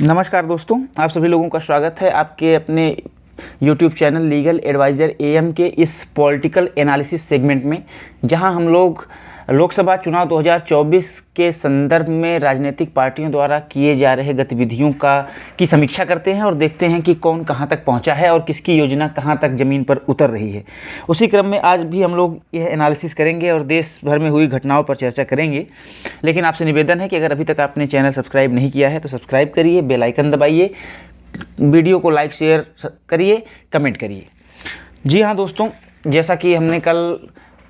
नमस्कार दोस्तों, आप सभी लोगों का स्वागत है आपके अपने YouTube channel legal adviser AM के इस पॉलिटिकल एनालिसिस सेगमेंट में, जहां हम लोग लोकसभा चुनाव 2024 के संदर्भ में राजनीतिक पार्टियों द्वारा किए जा रहे गतिविधियों की समीक्षा करते हैं और देखते हैं कि कौन कहां तक पहुंचा है और किसकी योजना कहां तक ज़मीन पर उतर रही है। उसी क्रम में आज भी हम लोग यह एनालिसिस करेंगे और देश भर में हुई घटनाओं पर चर्चा करेंगे। लेकिन आपसे निवेदन है कि अगर अभी तक आपने चैनल सब्सक्राइब नहीं किया है तो सब्सक्राइब करिए, बेल आइकन दबाइए, वीडियो को लाइक शेयर करिए, कमेंट करिए। जी हाँ दोस्तों, जैसा कि हमने कल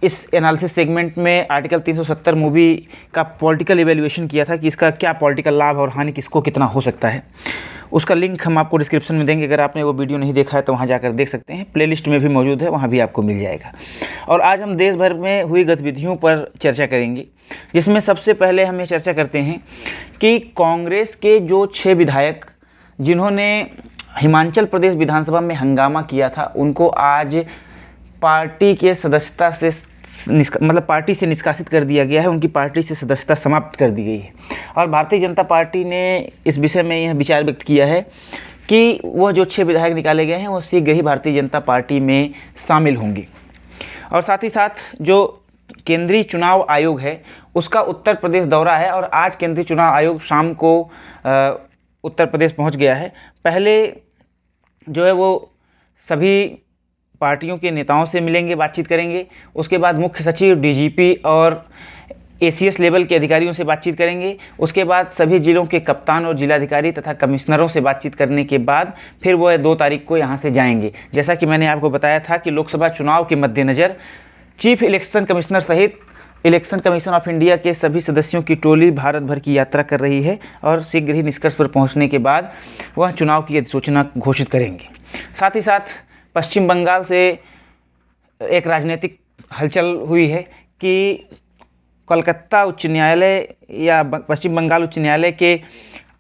इस एनालिसिस सेगमेंट में आर्टिकल 370 मूवी का पॉलिटिकल इवैल्यूएशन किया था कि इसका क्या पॉलिटिकल लाभ और हानि किसको कितना हो सकता है, उसका लिंक हम आपको डिस्क्रिप्शन में देंगे। अगर आपने वो वीडियो नहीं देखा है तो वहाँ जाकर देख सकते हैं, प्लेलिस्ट में भी मौजूद है, वहाँ भी आपको मिल जाएगा। और आज हम देश भर में हुई गतिविधियों पर चर्चा करेंगे, जिसमें सबसे पहले हम ये चर्चा करते हैं कि कांग्रेस के जो 6 विधायक जिन्होंने हिमाचल प्रदेश विधानसभा में हंगामा किया था, उनको आज पार्टी के सदस्यता से पार्टी से निष्कासित कर दिया गया है। उनकी पार्टी से सदस्यता समाप्त कर दी गई है। और भारतीय जनता पार्टी ने इस विषय में यह विचार व्यक्त किया है कि वह जो 6 विधायक निकाले गए हैं वो शीघ्र ही भारतीय जनता पार्टी में शामिल होंगे। और साथ ही साथ जो केंद्रीय चुनाव आयोग है उसका उत्तर प्रदेश दौरा है और आज केंद्रीय चुनाव आयोग शाम को उत्तर प्रदेश पहुंच गया है। पहले जो है वो सभी पार्टियों के नेताओं से मिलेंगे, बातचीत करेंगे। उसके बाद मुख्य सचिव, DGP और ACS लेवल के अधिकारियों से बातचीत करेंगे। उसके बाद सभी जिलों के कप्तान और जिलाधिकारी तथा कमिश्नरों से बातचीत करने के बाद फिर वो 2 तारीख को यहाँ से जाएंगे। जैसा कि मैंने आपको बताया था कि लोकसभा चुनाव के मद्देनज़र चीफ इलेक्शन कमिश्नर सहित इलेक्शन कमीशन ऑफ इंडिया के सभी सदस्यों की टोली भारत भर की यात्रा कर रही है और शीघ्र ही निष्कर्ष पर पहुँचने के बाद वह चुनाव की अधिसूचना घोषित करेंगे। साथ ही साथ पश्चिम बंगाल से एक राजनीतिक हलचल हुई है कि कोलकाता उच्च न्यायालय या पश्चिम बंगाल उच्च न्यायालय के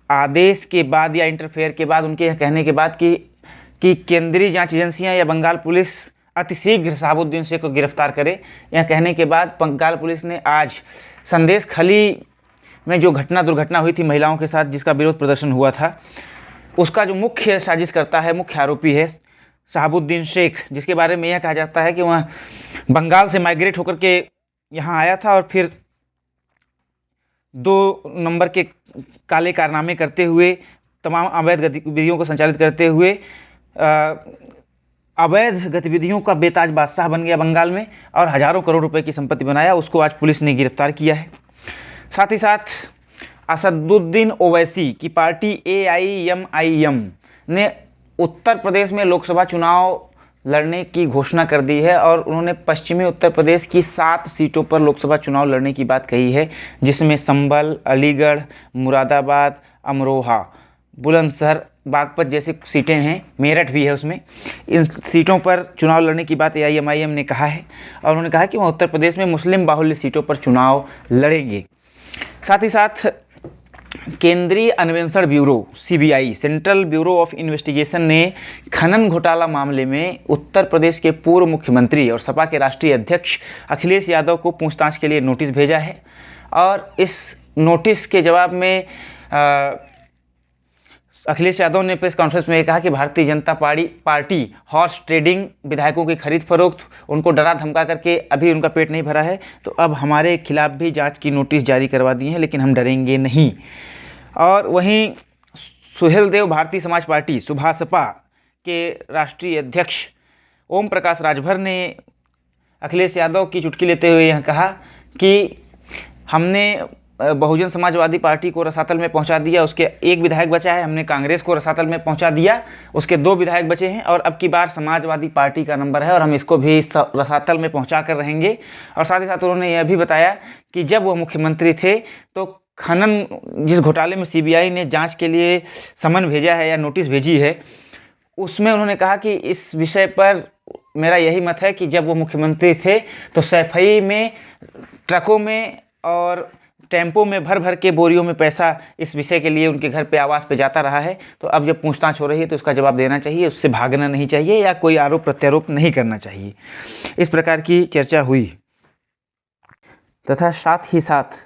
आदेश के बाद या इंटरफेयर के बाद, उनके यह कहने के बाद कि केंद्रीय जांच एजेंसियां या बंगाल पुलिस अतिशीघ्र शहाबुद्दीन शेख को गिरफ्तार करे, यह कहने के बाद बंगाल पुलिस ने आज संदेश खली में जो दुर्घटना हुई थी महिलाओं के साथ, जिसका विरोध प्रदर्शन हुआ था, उसका जो मुख्य साजिश करता है, मुख्य आरोपी है शहाबुद्दीन शेख, जिसके बारे में यह कहा जाता है कि वह बंगाल से माइग्रेट होकर के यहाँ आया था और फिर 2 नंबर के काले कारनामे करते हुए, तमाम अवैध गतिविधियों को संचालित करते हुए अवैध गतिविधियों का बेताज बादशाह बन गया बंगाल में और हज़ारों करोड़ रुपए की संपत्ति बनाया। उसको आज पुलिस ने गिरफ्तार किया है। साथ ही साथ असदुद्दीन ओवैसी की पार्टी AIMIM ने उत्तर प्रदेश में लोकसभा चुनाव लड़ने की घोषणा कर दी है और उन्होंने पश्चिमी उत्तर प्रदेश की 7 सीटों पर लोकसभा चुनाव लड़ने की बात कही है, जिसमें संभल, अलीगढ़, मुरादाबाद, अमरोहा, बुलंदशहर, बागपत जैसी सीटें हैं, मेरठ भी है उसमें। इन सीटों पर चुनाव लड़ने की बात AIMIM ने कहा है और उन्होंने कहा कि वह उत्तर प्रदेश में मुस्लिम बाहुल्य सीटों पर चुनाव लड़ेंगे। साथ ही साथ केंद्रीय अन्वेषण bureau CBI, central bureau of investigation ने खनन घोटाला मामले में उत्तर प्रदेश के पूर्व मुख्यमंत्री और सपा के राष्ट्रीय अध्यक्ष अखिलेश यादव को पूछताछ के लिए नोटिस भेजा है। और इस नोटिस के जवाब में अखिलेश यादव ने प्रेस कॉन्फ्रेंस में कहा कि Bharatiya Janata party horse trading, विधायकों की खरीद फरोख्त, उनको डरा धमका करके अभी उनका पेट नहीं भरा है, तो अब हमारे खिलाफ भी जांच की नोटिस जारी करवा दी है, लेकिन हम डरेंगे नहीं। और वहीं सुहेलदेव भारतीय समाज पार्टी सुभासपा के राष्ट्रीय अध्यक्ष ओम प्रकाश राजभर ने अखिलेश यादव की चुटकी लेते हुए यह कहा कि हमने बहुजन समाजवादी पार्टी को रसातल में पहुंचा दिया, उसके 1 विधायक बचा है, हमने कांग्रेस को रसातल में पहुंचा दिया, उसके 2 विधायक बचे हैं और अब की बार समाजवादी पार्टी का नंबर है और हम इसको भी रसातल में पहुंचा कर रहेंगे। और साथ ही साथ उन्होंने यह भी बताया कि जब वो मुख्यमंत्री थे तो खनन जिस घोटाले में CBI ने जाँच के लिए समन भेजा है या नोटिस भेजी है, उसमें उन्होंने कहा कि इस विषय पर मेरा यही मत है कि जब वो मुख्यमंत्री थे तो सैफई में, ट्रकों में और टेम्पो में भर भर के बोरियों में पैसा इस विषय के लिए उनके घर पे आवास पे जाता रहा है। तो अब जब पूछताछ हो रही है तो उसका जवाब देना चाहिए, उससे भागना नहीं चाहिए या कोई आरोप प्रत्यारोप नहीं करना चाहिए। इस प्रकार की चर्चा हुई। तथा साथ ही साथ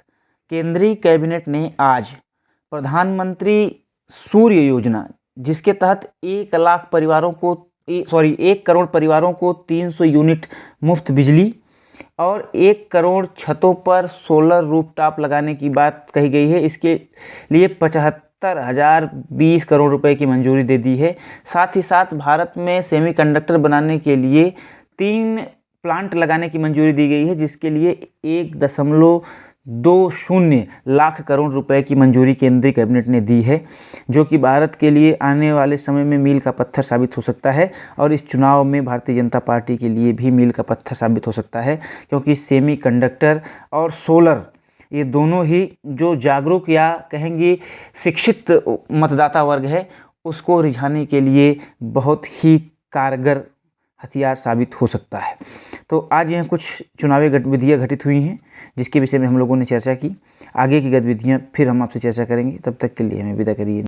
केंद्रीय कैबिनेट ने आज प्रधानमंत्री सूर्य योजना, जिसके तहत 1 करोड़ परिवारों को 300 यूनिट मुफ्त बिजली और 1 करोड़ छतों पर सोलर रूफटॉप लगाने की बात कही गई है। इसके लिए 75,020 करोड़ रुपए की मंजूरी दे दी है। साथ ही साथ भारत में सेमीकंडक्टर बनाने के लिए 3 प्लांट लगाने की मंजूरी दी गई है, जिसके लिए 1.20 लाख करोड़ रुपए की मंजूरी केंद्रीय कैबिनेट ने दी है, जो कि भारत के लिए आने वाले समय में मील का पत्थर साबित हो सकता है और इस चुनाव में भारतीय जनता पार्टी के लिए भी मील का पत्थर साबित हो सकता है, क्योंकि सेमीकंडक्टर और सोलर ये दोनों ही जो जागरूक या कहेंगे शिक्षित मतदाता वर्ग है उसको रिझाने के लिए बहुत ही कारगर हथियार साबित हो सकता है। तो आज यह कुछ चुनावी गतिविधियाँ घटित हुई हैं जिसके विषय में हम लोगों ने चर्चा की। आगे की गतिविधियाँ फिर हम आपसे चर्चा करेंगे, तब तक के लिए हमें विदा करिए।